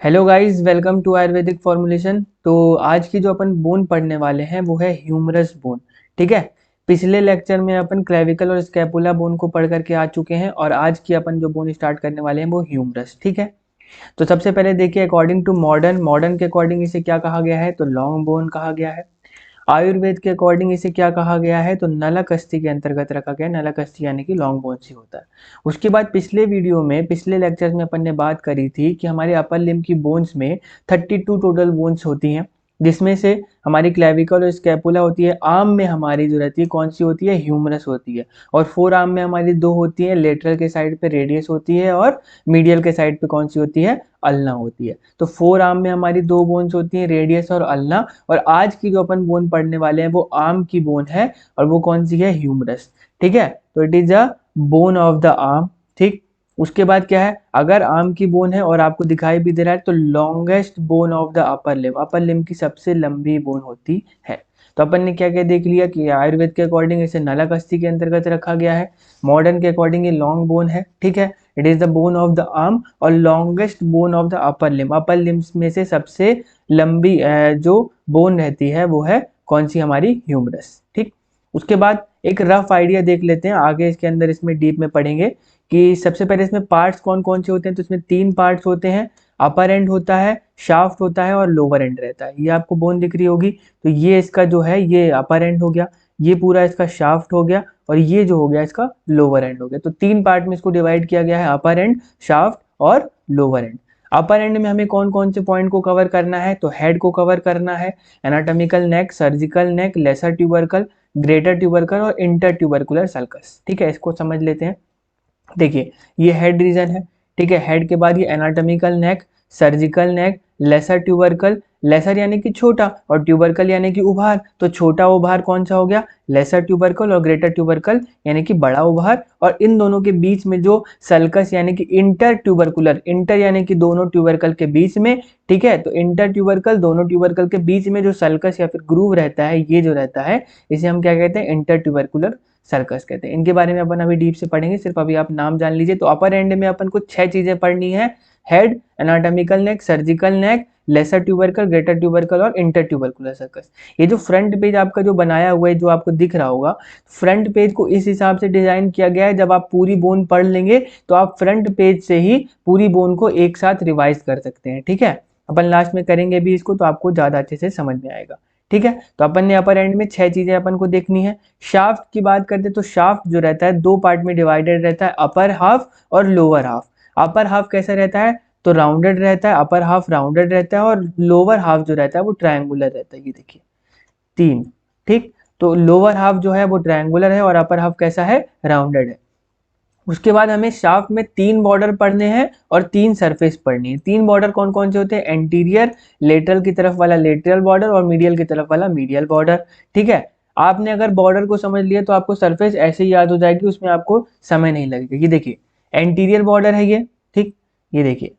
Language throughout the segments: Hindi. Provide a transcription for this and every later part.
Hello guys, welcome to Ayurvedic formulation. तो आज की जो अपन बोन पढ़ने वाले हैं वो है ह्यूमरस बोन। ठीक है। पिछले लेक्चर में अपन क्लेविकल और स्कैपुला बोन को पढ़ करके आ चुके हैं और आज की अपन जो बोन स्टार्ट करने वाले हैं वो ह्यूमरस। ठीक है। तो सबसे पहले देखिए, अकॉर्डिंग टू मॉडर्न के अकॉर्डिंग इसे क्या कहा गया है, तो लॉन्ग बोन कहा गया है। आयुर्वेद के अकॉर्डिंग इसे क्या कहा गया है, तो नलकस्ती के अंतर्गत रखा गया है। नलकस्ती यानी कि लॉन्ग बोन्स ही होता है। उसके बाद पिछले वीडियो में, पिछले लेक्चर में अपन ने बात करी थी कि हमारे अपर लिम्ब की बोन्स में 32 टोटल बोन्स होती हैं, जिसमें से हमारी क्लेविकल और स्कैपुला होती है। आर्म में हमारी जो रहती है कौन सी होती है, ह्यूमरस होती है। और फोर आर्म में हमारी दो होती है, लेटरल के साइड पे रेडियस होती है और मीडियल के साइड पे कौन सी होती है, अल्ना होती है। तो फोर आर्म में हमारी दो बोन्स होती हैं, रेडियस और अल्ना। और आज की जो अपन बोन पढ़ने वाले हैं वो आर्म की बोन है और वो कौन सी है, ह्यूमरस। ठीक है। तो it is a bone of the arm. ठीक। उसके बाद क्या है, अगर आर्म की बोन है और आपको दिखाई भी दे रहा है तो longest bone of the upper limb की सबसे लंबी बोन होती है। तो अपन ने क्या क्या देख लिया कि आयुर्वेद के अकॉर्डिंग इसे नलक के अंतर्गत रखा गया है, मॉडर्न के अकॉर्डिंग ये लॉन्ग बोन है। ठीक है। It is the bone of the arm और longest bone of the upper limbs में से सबसे लंबी जो बोन रहती है वो है कौन सी, हमारी ह्यूमरस। ठीक। उसके बाद एक रफ आइडिया देख लेते हैं, आगे इसके अंदर इसमें डीप में पढ़ेंगे कि सबसे पहले इसमें पार्ट्स कौन कौन से होते हैं। तो इसमें तीन पार्ट्स होते हैं, अपर एंड होता है, शाफ्ट होता है और लोअर एंड रहता है। ये आपको बोन दिख रही होगी, तो ये इसका जो है ये अपर एंड हो गया, ये पूरा इसका शाफ्ट हो गया और ये जो हो गया इसका लोअर एंड हो गया। तो तीन पार्ट में इसको डिवाइड किया गया है, अपर एंड, शाफ्ट और लोअर एंड। अपर एंड में हमें कौन कौन से पॉइंट को कवर करना है, तो हेड को कवर करना है, एनाटॉमिकल नेक, surgical neck, lesser tubercle, greater tubercle और इंटर ट्यूबरकुलर सल्कस। ठीक है, इसको समझ लेते हैं। देखिए, ये हेड रीजन है। ठीक है। हेड के बाद ये एनाटॉमिकल नेक, surgical neck, lesser tubercle, laser यानी कि छोटा और ट्यूबरकल यानी कि उभार। तो छोटा उभार कौन सा हो गया, लेसर ट्यूबरकल, और ग्रेटर ट्यूबरकल यानी कि बड़ा उभार। और इन दोनों के बीच में जो सल्कस यानी कि इंटर ट्यूबरकुलर, इंटर यानी कि दोनों ट्यूबरकल के बीच में। ठीक है। तो इंटर ट्यूबरकल, दोनों ट्यूबरकल के बीच में जो सल्कस या फिर ग्रूव रहता है, ये जो रहता है इसे हम क्या कहते हैं, इंटर ट्यूबरकुलर सर्कस कहते हैं। इनके बारे में अपन अभी डीप से पढ़ेंगे, सिर्फ अभी आप नाम जान लीजिए। तो अपर एंड में अपन को 6 चीजें पढ़नी है, हेड, एनाटॉमिकल नेक, surgical neck, lesser tubercle, greater tubercle और इंटर ट्यूबरकुलर सर्कस। ये जो फ्रंट पेज आपका जो बनाया हुआ है, जो आपको दिख रहा होगा, फ्रंट पेज को इस हिसाब से डिजाइन किया गया है, जब आप पूरी बोन पढ़ लेंगे तो आप फ्रंट पेज से ही पूरी बोन को एक साथ रिवाइज कर सकते हैं। ठीक है। अपन लास्ट में करेंगे भी इसको, तो आपको ज्यादा अच्छे से समझ में आएगा। ठीक है। तो अपन ने अपर एंड में 6 चीजें अपन को देखनी है। शाफ्ट की बात करते तो शाफ्ट जो रहता है दो पार्ट में डिवाइडेड रहता है, अपर हाफ और लोअर हाफ। अपर हाफ कैसा रहता है, तो राउंडेड रहता है, अपर हाफ राउंडेड रहता है और लोअर हाफ जो रहता है वो ट्रायंगुलर रहता है। ये देखिए, तीन। ठीक। तो लोअर हाफ जो है वो ट्रायंगुलर है और अपर हाफ कैसा है, राउंडेड है। उसके बाद हमें शाफ्ट में 3 बॉर्डर पढ़ने हैं और 3 सरफेस पढ़नी है। 3 बॉर्डर कौन कौन से होते हैं, एंटीरियर, लेटरल की तरफ वाला लेटरल बॉर्डर और मीडियल की तरफ वाला मीडियल बॉर्डर। ठीक है। आपने अगर बॉर्डर को समझ लिया तो आपको सरफेस ऐसे ही याद हो जाएगी, उसमें आपको समय नहीं लगेगा। ये देखिए, एंटीरियर बॉर्डर है ये। ठीक। ये देखिए,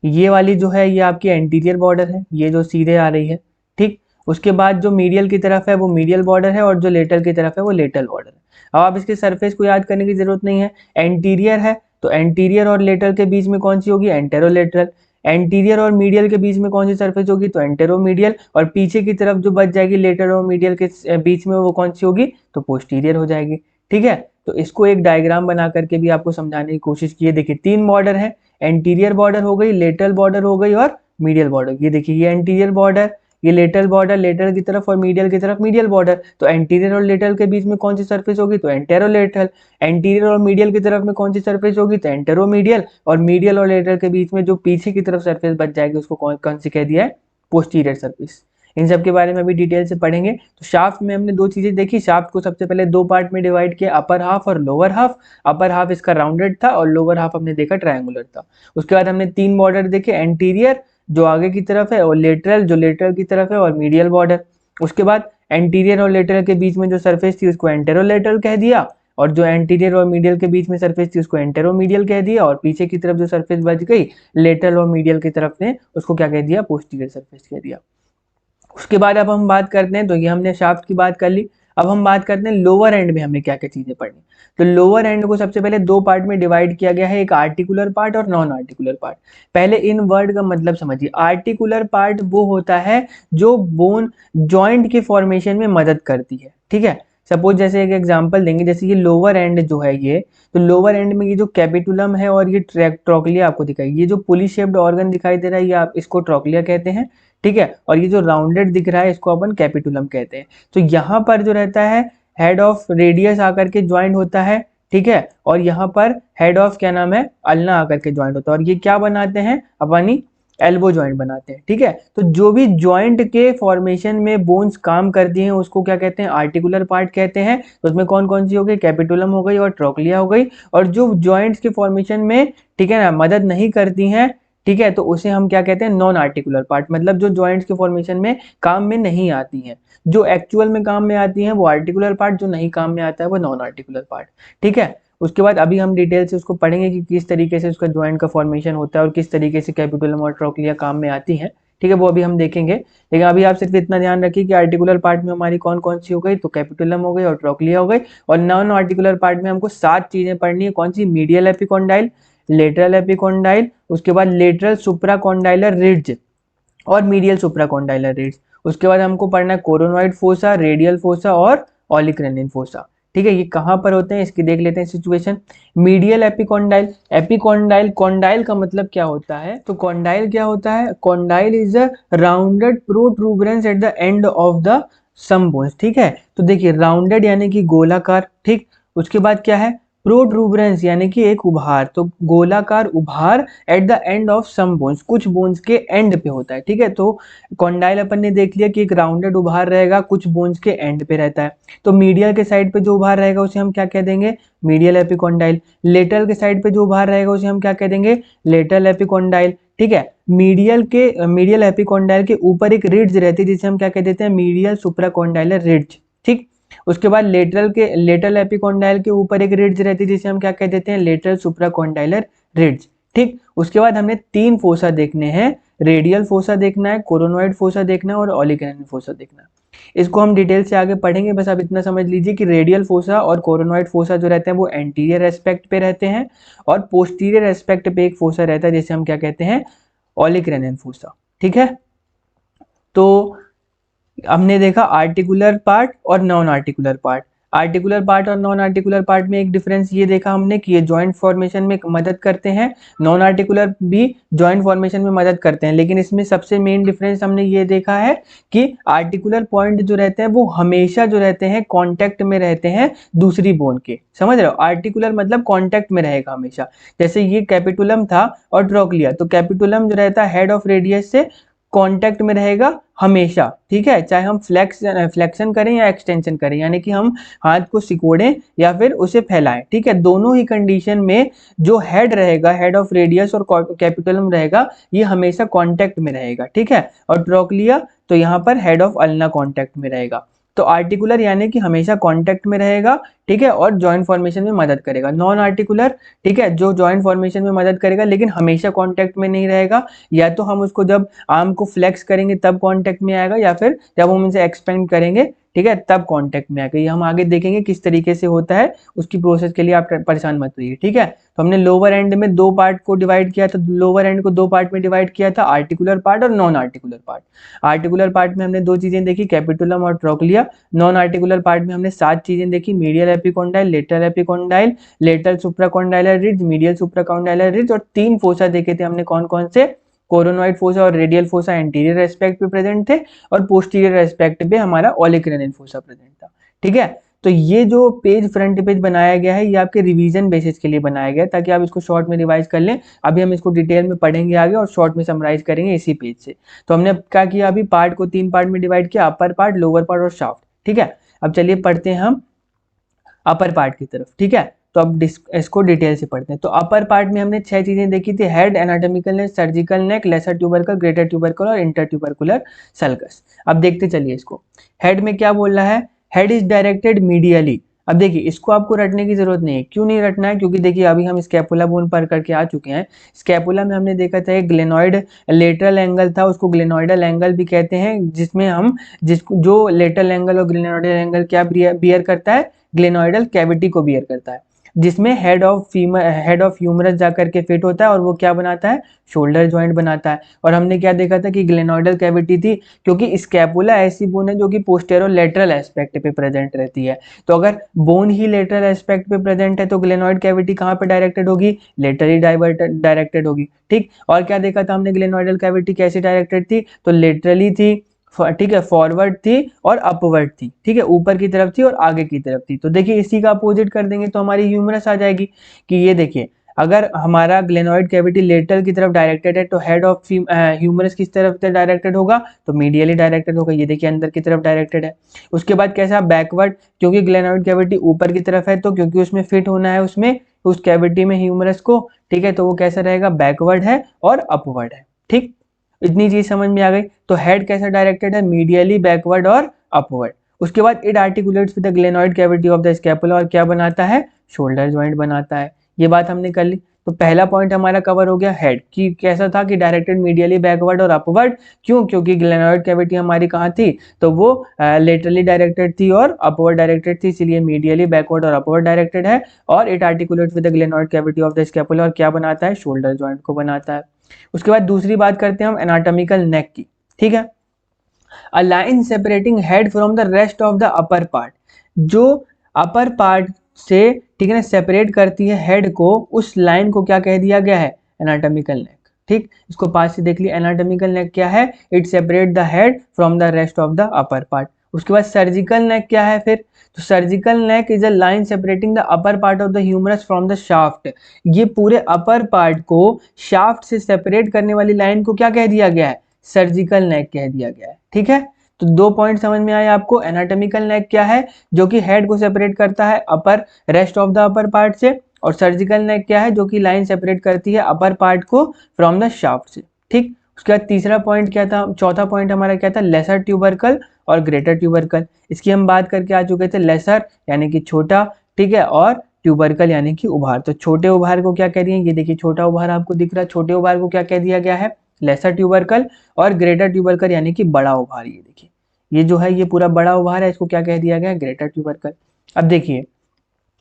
ये वाली जो है ये आपकी एंटीरियर बॉर्डर है, ये जो सीधे आ रही है। ठीक। उसके बाद जो मीडियल की तरफ है वो मीडियल बॉर्डर है और जो लेटरल की तरफ है वो लेटरल बॉर्डर है। अब आप इसके सरफेस को याद करने की जरूरत नहीं है। एंटीरियर है तो एंटीरियर और लेटरल के बीच में कौन सी होगी, एंटेरोलेटरल। एंटीरियर और मीडियल के बीच में कौन सी सरफेस होगी, तो एंटेरोमीडियल। और पीछे की तरफ जो बच जाएगी लेटरल और मीडियल के बीच में, वो कौन सी होगी, तो पोस्टीरियर हो जाएगी। ठीक है। तो इसको एक डायग्राम बना करके भी आपको समझाने की कोशिश की है। देखिए, 3 बॉर्डर है, एंटीरियर बॉर्डर हो गई, लेटरल बॉर्डर हो गई और मीडियल बॉर्डर। ये देखिए, ये एंटीरियर बॉर्डर, ये लेटरल बॉर्डर, लेटरल की तरफ और मीडियल की तरफ मीडियल बॉर्डर। तो एंटीरियर और लेटरल के बीच में कौन सी सरफेस होगी, तो एंटेरोलेटरल। एंटीरियर और मीडियल की तरफ में कौन सी सरफेस होगी, तो एंटेरोमीडियल। और मीडियल और लेटरल के बीच में जो पीछे की तरफ सरफेस बच जाएगी उसको कौन कौन सी कह दिया है, पोस्टीरियर सरफेस। इन सब के बारे में अभी डिटेल से पढ़ेंगे। तो शाफ्ट में हमने 2 चीजें देखी। शाफ्ट को सबसे पहले 2 पार्ट में डिवाइड किया, अपर हाफ और लोअर हाफ। अपर हाफ इसका राउंडेड था और लोअर हाफ हमने देखा ट्रायंगुलर था। उसके बाद हमने 3 बॉर्डर देखे, एंटीरियर जो आगे की तरफ है और लेटरल जो लेटरल की तरफ है और मीडियल बॉर्डर। उसके बाद एंटीरियर और लेटरल के बीच में जो सरफेस थी उसको एंटेरोलेटरल कह दिया, और जो एंटीरियर और मीडियल के बीच में सरफेस थी उसको एंटेरोमीडियल कह दिया, और पीछे की तरफ जो सरफेस बच गई लेटरल और मीडियल की तरफ ने उसको क्या कह दिया, पोस्टीरियर सरफेस कह दिया। उसके बाद अब हम बात करते हैं, तो ये हमने शाफ्ट की बात कर ली। अब हम बात करते हैं लोअर एंड में हमें क्या क्या चीजें पढ़नी। तो लोअर एंड को सबसे पहले दो पार्ट में डिवाइड किया गया है, एक आर्टिकुलर पार्ट और नॉन आर्टिकुलर पार्ट। पहले इन वर्ड का मतलब समझिए। आर्टिकुलर पार्ट वो होता है जो बोन जॉइंट के फॉर्मेशन में मदद करती है, ठीक है। सपोज जैसे एक एग्जांपल देंगे, जैसे ये लोअर एंड जो है ये, तो लोअर एंड में ये जो कैपिटुलम है और ये ट्रोक्लिया आपको दिखाई, ये जो पुली शेप्ड ऑर्गन दिखाई दे रहा है ये आप इसको ट्रोक्लिया कहते हैं, ठीक है। और ये जो राउंडेड दिख रहा है इसको अपन कैपिटुलम कहते हैं। तो यहाँ पर जो रहता है हेड ऑफ रेडियस आकर के ज्वाइंट होता है, ठीक है। और यहाँ पर हेड ऑफ क्या नाम है, अल्ना आकर के ज्वाइंट होता है, और ये क्या बनाते हैं अपनी एल्बो ज्वाइंट बनाते हैं, ठीक है। तो जो भी ज्वाइंट के फॉर्मेशन में बोन्स काम करती हैं उसको क्या कहते हैं, आर्टिकुलर पार्ट कहते हैं। तो उसमें कौन कौन सी हो गई, कैपिटुलम हो गई और ट्रोक्लिया हो गई। और जो ज्वाइंट्स के फॉर्मेशन में, ठीक है ना, मदद नहीं करती हैं, ठीक है, तो उसे हम क्या कहते हैं, नॉन आर्टिकुलर पार्ट। मतलब जो ज्वाइंट्स के फॉर्मेशन में काम में नहीं आती हैं। जो एक्चुअल में काम में आती हैं वो आर्टिकुलर पार्ट, जो नहीं काम में आता है वो नॉन आर्टिकुलर पार्ट, ठीक है। उसके बाद अभी हम डिटेल से उसको पढ़ेंगे कि किस तरीके से उसका ज्वाइंट का फॉर्मेशन होता है और किस तरीके से कैपिटुलम और ट्रोक्लिया काम में आती हैं, ठीक है, वो अभी हम देखेंगे। लेकिन अभी आप सिर्फ इतना ध्यान रखिए कि आर्टिकुलर पार्ट में हमारी कौन कौन सी हो गई, तो कैपिटुलम हो गई और ट्रोक्लिया हो गई। और नॉन आर्टिकुलर पार्ट में हमको 7 चीजें पढ़नी है। कौन सी, मीडियल एपिकॉन्डाइल, लेटरल एपिकॉन्डाइल, उसके बाद लेटरल सुप्राकॉन्डाइलर रिड्ज और मीडियल सुप्राकॉन्डाइलर रिड्ज। उसके बाद हमको पढ़ना है कोरोनॉइड फोसा, रेडियल फोसा और ओलिक्रैनियन फोसा, ठीक है। ये कहाँ पर होते हैं इसकी देख लेते हैं situation. Medial epicondyle, epicondyle, condyle का मतलब क्या होता है, तो कॉन्डाइल क्या होता है, condyle is a rounded protuberance at the end of the some bones, ठीक है। तो देखिए राउंडेड यानी कि गोलाकार, ठीक। उसके बाद क्या है, प्रोट्रूबरेंस यानी कि एक उभार, तो गोलाकार उभार at the end of some bones, कुछ बोन्स के एंड पे होता है, ठीक है। तो कॉन्डाइल अपन ने देख लिया कि एक राउंडेड उभार रहेगा, कुछ बोन्स के एंड पे रहता है। तो मीडियल के साइड पे जो उभार रहेगा उसे हम क्या कह देंगे, मीडियल एपिकॉन्डाइल। लेटरल के साइड पे जो उभार रहेगा उसे हम क्या कह देंगे, लेटरल एपिकॉन्डाइल, ठीक है। मीडियल एपिकॉन्डाइल के ऊपर एक रिड्ज रहती है जिसे हम क्या कह देते हैं, मीडियल सुप्राकॉन्डाइलर रिड्ज, ठीक। उसके बाद लेटरल एपिकॉन्डाइल के ऊपर एक रिड्ज रहती है जिसे हम क्या कह देते हैं, लेटरल सुप्राकॉन्डाइलर रिड्ज, ठीक। उसके बाद हमने 3 फोसा देखने हैं, रेडियल फोसा देखना है, कोरोनॉइड फोसा देखना है और ओलिक्रैनियन फोसा देखना है। इसको हम डिटेल से आगे पढ़ेंगे, बस आप इतना समझ लीजिए कि रेडियल फोसा और कोरोनॉइड फोसा जो रहते हैं वो एंटीरियर एस्पेक्ट पे रहते हैं, और पोस्टीरियर एस्पेक्ट पे एक फोसा रहता है जिसे हम क्या कहते हैं, ओलिक्रैनियन फोसा, ठीक है। तो हमने देखा आर्टिकुलर पार्ट और non articular part. Articular part और नॉन आर्टिकुलर पार्ट में एक डिफरेंस ये देखा हमने कि ये जॉइंट फॉर्मेशन में मदद करते हैं, नॉन आर्टिकुलर भी जॉइंट फॉर्मेशन में मदद करते हैं। लेकिन इसमें सबसे मेन डिफरेंस हमने ये देखा है कि आर्टिकुलर पॉइंट जो रहते हैं वो हमेशा जो रहते हैं कांटेक्ट में रहते हैं दूसरी बोन के, समझ रहे हो। आर्टिकुलर मतलब कांटेक्ट में रहेगा हमेशा। जैसे ये कैपिटुलम था और ट्रोक्लिया, तो कैपिटुलम जो रहता है हेड ऑफ रेडियस से कांटेक्ट में रहेगा हमेशा, ठीक है। चाहे हम फ्लेक्शन करें या एक्सटेंशन करें, यानी कि हम हाथ को सिकोड़ें या फिर उसे फैलाएं, ठीक है। दोनों ही कंडीशन में जो हेड रहेगा, हेड ऑफ रेडियस और कैपिटुलम रहेगा, ये हमेशा कांटेक्ट में रहेगा, ठीक है। और ट्रोक्लिया तो यहाँ पर हेड ऑफ अल्ना कांटेक्ट में रहेगा। तो आर्टिकुलर यानी कि हमेशा कांटेक्ट में रहेगा, ठीक है, और जॉइंट फॉर्मेशन में मदद करेगा। नॉन आर्टिकुलर, ठीक है, जो जॉइंट फॉर्मेशन में मदद करेगा लेकिन हमेशा कांटेक्ट में नहीं रहेगा। या तो हम उसको जब आर्म को फ्लेक्स करेंगे तब कांटेक्ट में आएगा, या फिर जब हम इसे एक्सपेंड करेंगे, ठीक है, तब कांटेक्ट में आएगा। ये हम आगे देखेंगे किस तरीके से होता है, उसकी प्रोसेस के लिए आप परेशान मत होइए, ठीक है। तो हमने लोअर एंड में 2 पार्ट को डिवाइड किया था, लोअर एंड को 2 पार्ट में डिवाइड किया था, आर्टिकुलर पार्ट और non articular part. Articular part में हमने 2 चीजें देखी, कैपिटुलम और ट्रोक्लिया। नॉन आर्टिकुलर पार्ट में हमने 7 चीजें देखी, medial epicondyle, lateral epicondyle, lateral supracondylar ridge, medial supracondylar ridge, और 3 फोसा देखे थे हमने, कौन कौन से, कोरोनॉइड फोसा और रेडियल फोसा एंटीरियर एस्पेक्ट पे प्रेजेंट थे, और पोस्टीरियर एस्पेक्ट पे हमारा ओलिक्रैनियन फोसा प्रेजेंट था, ठीक है। तो ये जो पेज फ्रंट पेज बनाया गया है ये आपके रिवीजन बेसिस के लिए बनाया गया है, ताकि आप इसको शॉर्ट में रिवाइज कर लें। अभी हम इसको डिटेल में पढ़ेंगे आगे और शॉर्ट में समराइज करेंगे इसी पेज से। तो हमने क्या किया, अभी पार्ट को 3 पार्ट में डिवाइड किया, अपर पार्ट, लोअर पार्ट और शाफ्ट, ठीक है। अब चलिए पढ़ते हैं हम अपर पार्ट की तरफ, ठीक है। तो अब इसको डिटेल से पढ़ते हैं। तो अपर पार्ट में हमने 6 चीजें देखी थी, हेड, एनाटॉमिकल नेक, surgical neck, lesser tubercle, greater tubercle और इंटर ट्यूबरकुलर सल्कस। अब देखते चलिए इसको। हेड में क्या बोल रहा है, हेड इज डायरेक्टेड मीडियली, अब देखिए इसको आपको रटने की जरूरत नहीं है। क्यों नहीं रटना है? क्योंकि देखिए अभी हम स्कैपुला बोन पढ़ करके आ चुके हैं। स्कैपुला में हमने देखा था एक ग्लेनॉइड लेटरल एंगल था, उसको ग्लेनॉइडल एंगल भी कहते हैं, जिसमें हम जो लेटरल एंगल और ग्लेनॉइडल एंगल क्या बियर करता है? ग्लेनॉइडल कैविटी को बियर करता है, जिसमें हेड ऑफ ह्यूमरस जाकर के फिट होता है और वो क्या बनाता है? शोल्डर जॉइंट बनाता है। और हमने क्या देखा था कि ग्लेनॉइडल कैविटी थी, क्योंकि स्कैपुला ऐसी बोन है जो कि पोस्टेरो लेटरल एस्पेक्ट पे प्रेजेंट रहती है। तो अगर बोन ही लेटरल एस्पेक्ट पे प्रेजेंट है तो ग्लेनॉइड कैविटी कहाँ पे डायरेक्टेड होगी? लेटरली डायरेक्टेड होगी। ठीक, और क्या देखा था हमने? ग्लेनॉइडल कैविटी कैसे डायरेक्टेड थी? तो लेटरली थी, ठीक है, फॉरवर्ड थी और अपवर्ड थी। ठीक है, ऊपर की तरफ थी और आगे की तरफ थी। तो देखिए इसी का अपोजिट कर देंगे तो हमारी ह्यूमरस आ जाएगी कि ये देखिए अगर हमारा ग्लेनॉइड कैविटी लेटरल की तरफ डायरेक्टेड है तो हेड ऑफ ह्यूमरस किस तरफ से डायरेक्टेड होगा? तो मीडियली डायरेक्टेड होगा। ये देखिए अंदर की तरफ डायरेक्टेड है। उसके बाद कैसा? बैकवर्ड, क्योंकि ग्लेनॉइड कैविटी ऊपर की तरफ है तो क्योंकि उसमें फिट होना है उसमें उस कैविटी में ह्यूमरस को, ठीक है, तो वो कैसा रहेगा? बैकवर्ड है और अपवर्ड है। ठीक, इतनी चीज समझ में आ गई। तो हेड कैसा डायरेक्टेड है? मीडियली, बैकवर्ड और अपवर्ड। उसके बाद it articulates with the glenoid cavity of the scapula और क्या बनाता है? शोल्डर जॉइंट बनाता है। ये बात हमने कर ली। तो पहला पॉइंट हमारा कवर हो गया हेड की, कैसा था कि डायरेक्टेड मीडियली, बैकवर्ड और अपवर्ड। क्यों? क्योंकि ग्लेनॉइड कैविटी हमारी कहाँ थी? तो वो लेटरली डायरेक्टेड थी और अपवर्ड डायरेक्टेड थी, इसीलिए मीडियली, बैकवर्ड और अपवर्ड डायरेक्टेड है। और it articulates with the glenoid cavity of the scapula और क्या बनाता है? शोल्डर जॉइंट को बनाता है। उसके बाद दूसरी बात करते हैं हम एनाटॉमिकल नेक की। ठीक है, अ line separating head from the rest of the upper part, जो अपर पार्ट से, ठीक है ना, सेपरेट करती है हेड को, उस लाइन को क्या कह दिया गया है? एनाटॉमिकल नेक। ठीक, इसको पास से देख लिया। एनाटॉमिकल नेक क्या है? It separate the head from the rest of the upper part. उसके बाद सर्जिकल नेक क्या है फिर? तो surgical neck is a line separating the upper part of the humerus from the shaft. ये पूरे अपर पार्ट को शाफ्ट से सेपरेट करने वाली लाइन को क्या कह दिया गया है? सर्जिकल नेक कह दिया गया है। ठीक है, तो दो पॉइंट समझ में आए आपको। एनाटॉमिकल नेक क्या है? जो कि हेड को सेपरेट करता है upper rest of the upper part से। और सर्जिकल नेक क्या है? जो कि लाइन सेपरेट करती है अपर पार्ट को फ्रॉम द शाफ्ट से। ठीक, उसके बाद तीसरा पॉइंट क्या था? चौथा पॉइंट हमारा क्या था? लेसर ट्यूबरकल और ग्रेटर ट्यूबरकल। इसकी हम बात करके आ चुके थे। लेसर यानी कि छोटा, ठीक है, और ट्यूबरकल यानी कि उभार। तो छोटे उभार को क्या कह रही है? ये देखिए छोटा उभार आपको दिख रहा है। छोटे उभार को क्या कह दिया गया है? Lesser tubercle. और ग्रेटर ट्यूबरकल यानी कि बड़ा उभार। ये देखिए ये जो है ये पूरा बड़ा उभार है, इसको क्या कह दिया गया? Greater tubercle. अब देखिए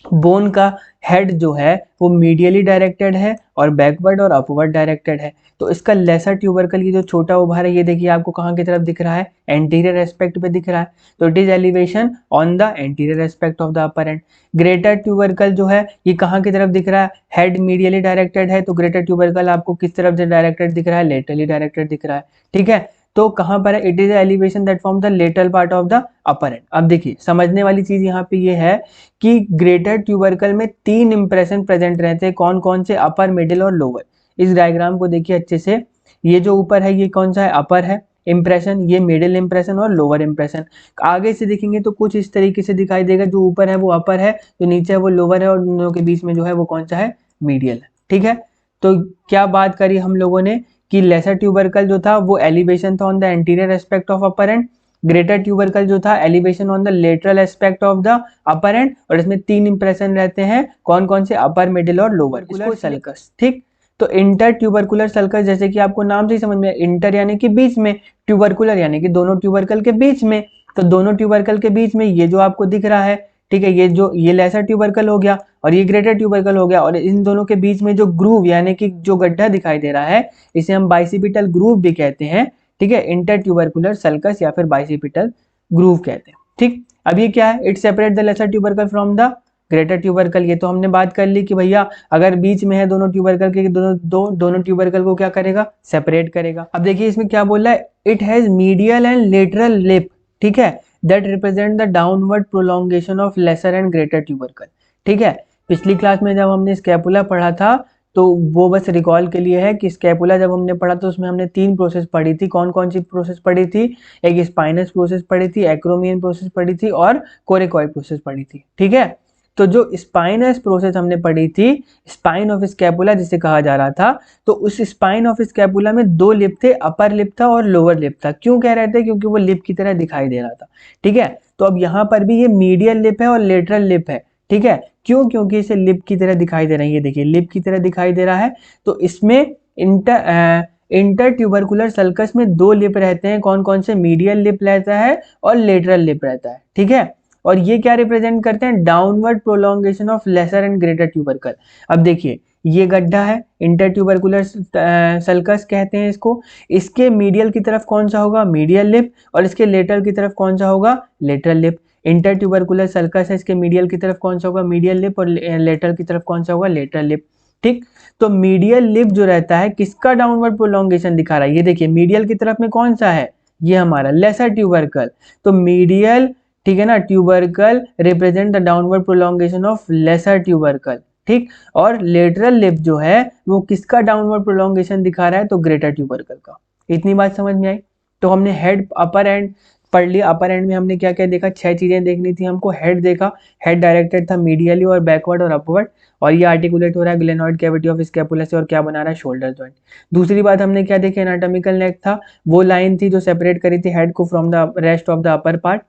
बोन का हेड जो है वो मीडियली डायरेक्टेड है और बैकवर्ड और अपवर्ड डायरेक्टेड है। तो इसका लेसर ट्यूबरकल, ये जो छोटा उभार है, ये देखिए आपको कहाँ की तरफ दिख रहा है? एंटीरियर एस्पेक्ट पे दिख रहा है। तो it is elevation on the anterior aspect of the upper and. Greater tubercle जो है ये कहाँ की तरफ दिख रहा है? हेड मीडियली डायरेक्टेड है तो ग्रेटर ट्यूबरकल आपको किस तरफ से डायरेक्टेड दिख रहा है? लेटरली डायरेक्टेड दिख रहा है। ठीक है, तो कहां पर है? It is elevation that form the lateral part of the upper and. अब देखिए समझने वाली चीज यहाँ पे ये है कि ग्रेटर ट्यूबरकल में 3 इंप्रेशन प्रेजेंट रहते हैं। कौन कौन से? अपर, मिडिल और लोअर। इस डायग्राम को देखिए अच्छे से। ये जो ऊपर है ये कौन सा है? अपर है इंप्रेशन, ये मिडिल इंप्रेशन और लोअर इंप्रेशन। आगे से देखेंगे तो कुछ इस तरीके से दिखाई देगा, जो ऊपर है वो अपर है, जो नीचे है वो लोअर है, और दोनों के बीच में जो है वो कौन सा है? मीडियल है। ठीक है, तो क्या बात करी हम लोगों ने कि लेसर ट्यूबरकल जो था वो एलिवेशन था on the anterior aspect of upper and. Greater tubercle जो था elevation on the lateral aspect of the upper and. और इसमें 3 इंप्रेशन रहते हैं। कौन कौन से? अपर, मिडिल और लोअर। सल्कस। ठीक, तो इंटर ट्यूबरकुलर सल्कस, जैसे कि आपको नाम से ही समझ में, इंटर यानी कि बीच में, ट्यूबरकुलर यानी कि दोनों ट्यूबरकल के बीच में। तो दोनों ट्यूबरकल के बीच में ये जो आपको दिख रहा है, ठीक है, ये लेसर ट्यूबरकल हो गया और ये ग्रेटर ट्यूबरकल हो गया। और इन दोनों के बीच में जो ग्रूव यानी कि जो गड्ढा दिखाई दे रहा है, इसे हम बाइसिपिटल ग्रूव भी कहते हैं। ठीक है, इंटर ट्यूबरकुलर सल्कस या फिर बाइसिपिटल ग्रूव कहते हैं। ठीक, अब ये क्या है? It separate the lesser tubercle from the greater tubercle. ये तो हमने बात कर ली कि भैया अगर बीच में है दोनों ट्यूबरकल के, दोनों ट्यूबरकल को क्या करेगा? सेपरेट करेगा। अब देखिए इसमें क्या बोल रहा है? It has medial and lateral lip, ठीक है, that represent the downward prolongation of lesser and greater tubercle. ठीक है, पिछली क्लास में जब हमने स्कैपुला पढ़ा था तो वो बस रिकॉल के लिए है कि स्कैपुला जब हमने पढ़ा तो उसमें हमने 3 प्रोसेस पढ़ी थी। कौन कौन सी प्रोसेस पढ़ी थी? एक स्पाइनस प्रोसेस पढ़ी थी, एक्रोमियन प्रोसेस पढ़ी थी और कोरेकॉइड प्रोसेस पढ़ी थी। ठीक है, तो जो स्पाइनस प्रोसेस हमने पढ़ी थी, स्पाइन ऑफ स्कैपुला जिसे कहा जा रहा था, तो उस स्पाइन ऑफ स्कैपुला में 2 लिप थे, अपर लिप था और लोअर लिप था। क्यों कह रहे थे? क्योंकि वो लिप की तरह दिखाई दे रहा था। ठीक है, तो अब यहाँ पर भी ये मीडियल लिप है और लेटरल लिप है, ठीक है। क्यों? क्योंकि इसे लिप की तरह दिखाई दे रहा है, ये देखिए लिप की तरह दिखाई दे रहा है। तो इसमें इंटर ट्यूबरकुलर सल्कस में दो लिप रहते हैं, कौन कौन से? मीडियल लिप रहता है और लेटरल लिप रहता है, ठीक है। और ये क्या रिप्रेजेंट करते हैं? Downward prolongation of lesser and greater tubercle. अब देखिए ये गड्ढा है, इंटर ट्यूबरकुलर सल्कस कहते हैं इसको। इसके मीडियल की तरफ कौन सा होगा? Medial lip. और इसके लेटरल की तरफ कौन सा होगा? Lateral lip. Inter tubercular sulcus है, इसके मीडियल की तरफ कौन सा होगा? Medial lip. और लेटरल की तरफ कौन सा होगा? लेटरल लिप, ठीक। तो मीडियल लिप जो रहता है किसका डाउनवर्ड प्रोलॉन्गेशन दिखा रहा है? ये देखिए मीडियल की तरफ में कौन सा है? ये हमारा लेसर ट्यूबरकल। तो मीडियल, ठीक है ना, tubercle represent the downward prolongation of lesser tubercle, ठीक। और लेटरल लिप जो है वो किसका डाउनवर्ड प्रोलॉन्गेशन दिखा रहा है? तो ग्रेटर ट्यूबरकल का। इतनी बात समझ में आई? तो हमने हेड, अपर एंड पढ़ लिया। अपर एंड में हमने क्या क्या देखा? 6 चीजें देखनी थी हमको। हेड देखा, हेड डायरेक्टेड था मीडियली और बैकवर्ड और अपवर्ड, और ये आर्टिकुलेट हो रहा है ग्लेनोइड कैविटी ऑफ स्कैपुला से, और क्या बना रहा है? Shoulder joint. दूसरी बात हमने क्या देखी? एनाटॉमिकल नेक था, वो लाइन थी जो सेपरेट करी थी हेड को from the rest of the upper part.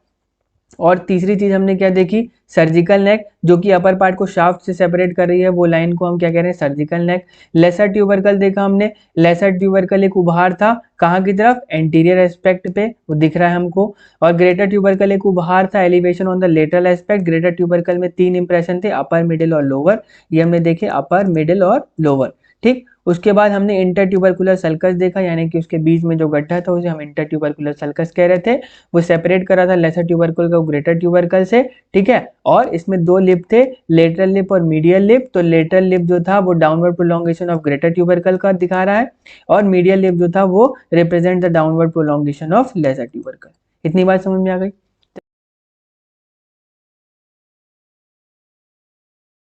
और तीसरी चीज हमने क्या देखी? सर्जिकल नेक, जो कि अपर पार्ट को शाफ्ट से सेपरेट कर रही है, वो लाइन को हम क्या कह रहे हैं? Surgical neck. लेसर ट्यूबरकल देखा हमने, लेसर ट्यूबरकल एक उभार था, कहाँ की तरफ? एंटीरियर एस्पेक्ट पे, वो दिख रहा है हमको। और ग्रेटर ट्यूबरकल एक उभार था, elevation on the lateral aspect. Greater tubercle में 3 इंप्रेशन थे, अपर, मिडिल और लोअर। ये हमने देखे, अपर, मिडिल और लोअर, ठीक। उसके बाद हमने इंटर ट्यूबरकुलर सल्कस देखा, यानी कि उसके बीच में जो गड्ढा था उसे हम इंटर ट्यूबरकुलर सल्कस कह रहे थे। वो सेपरेट करा था लेसर ट्यूबरकल को ग्रेटर ट्यूबरकल से, ठीक है। और इसमें दो लिप थे, लेटरल लिप और मीडियल लिप। तो लेटरल लिप जो था वो downward prolongation of greater tubercle का दिखा रहा है, और मीडियल लिप जो था वो represent the downward prolongation of lesser tubercle. इतनी बात समझ में आ गई?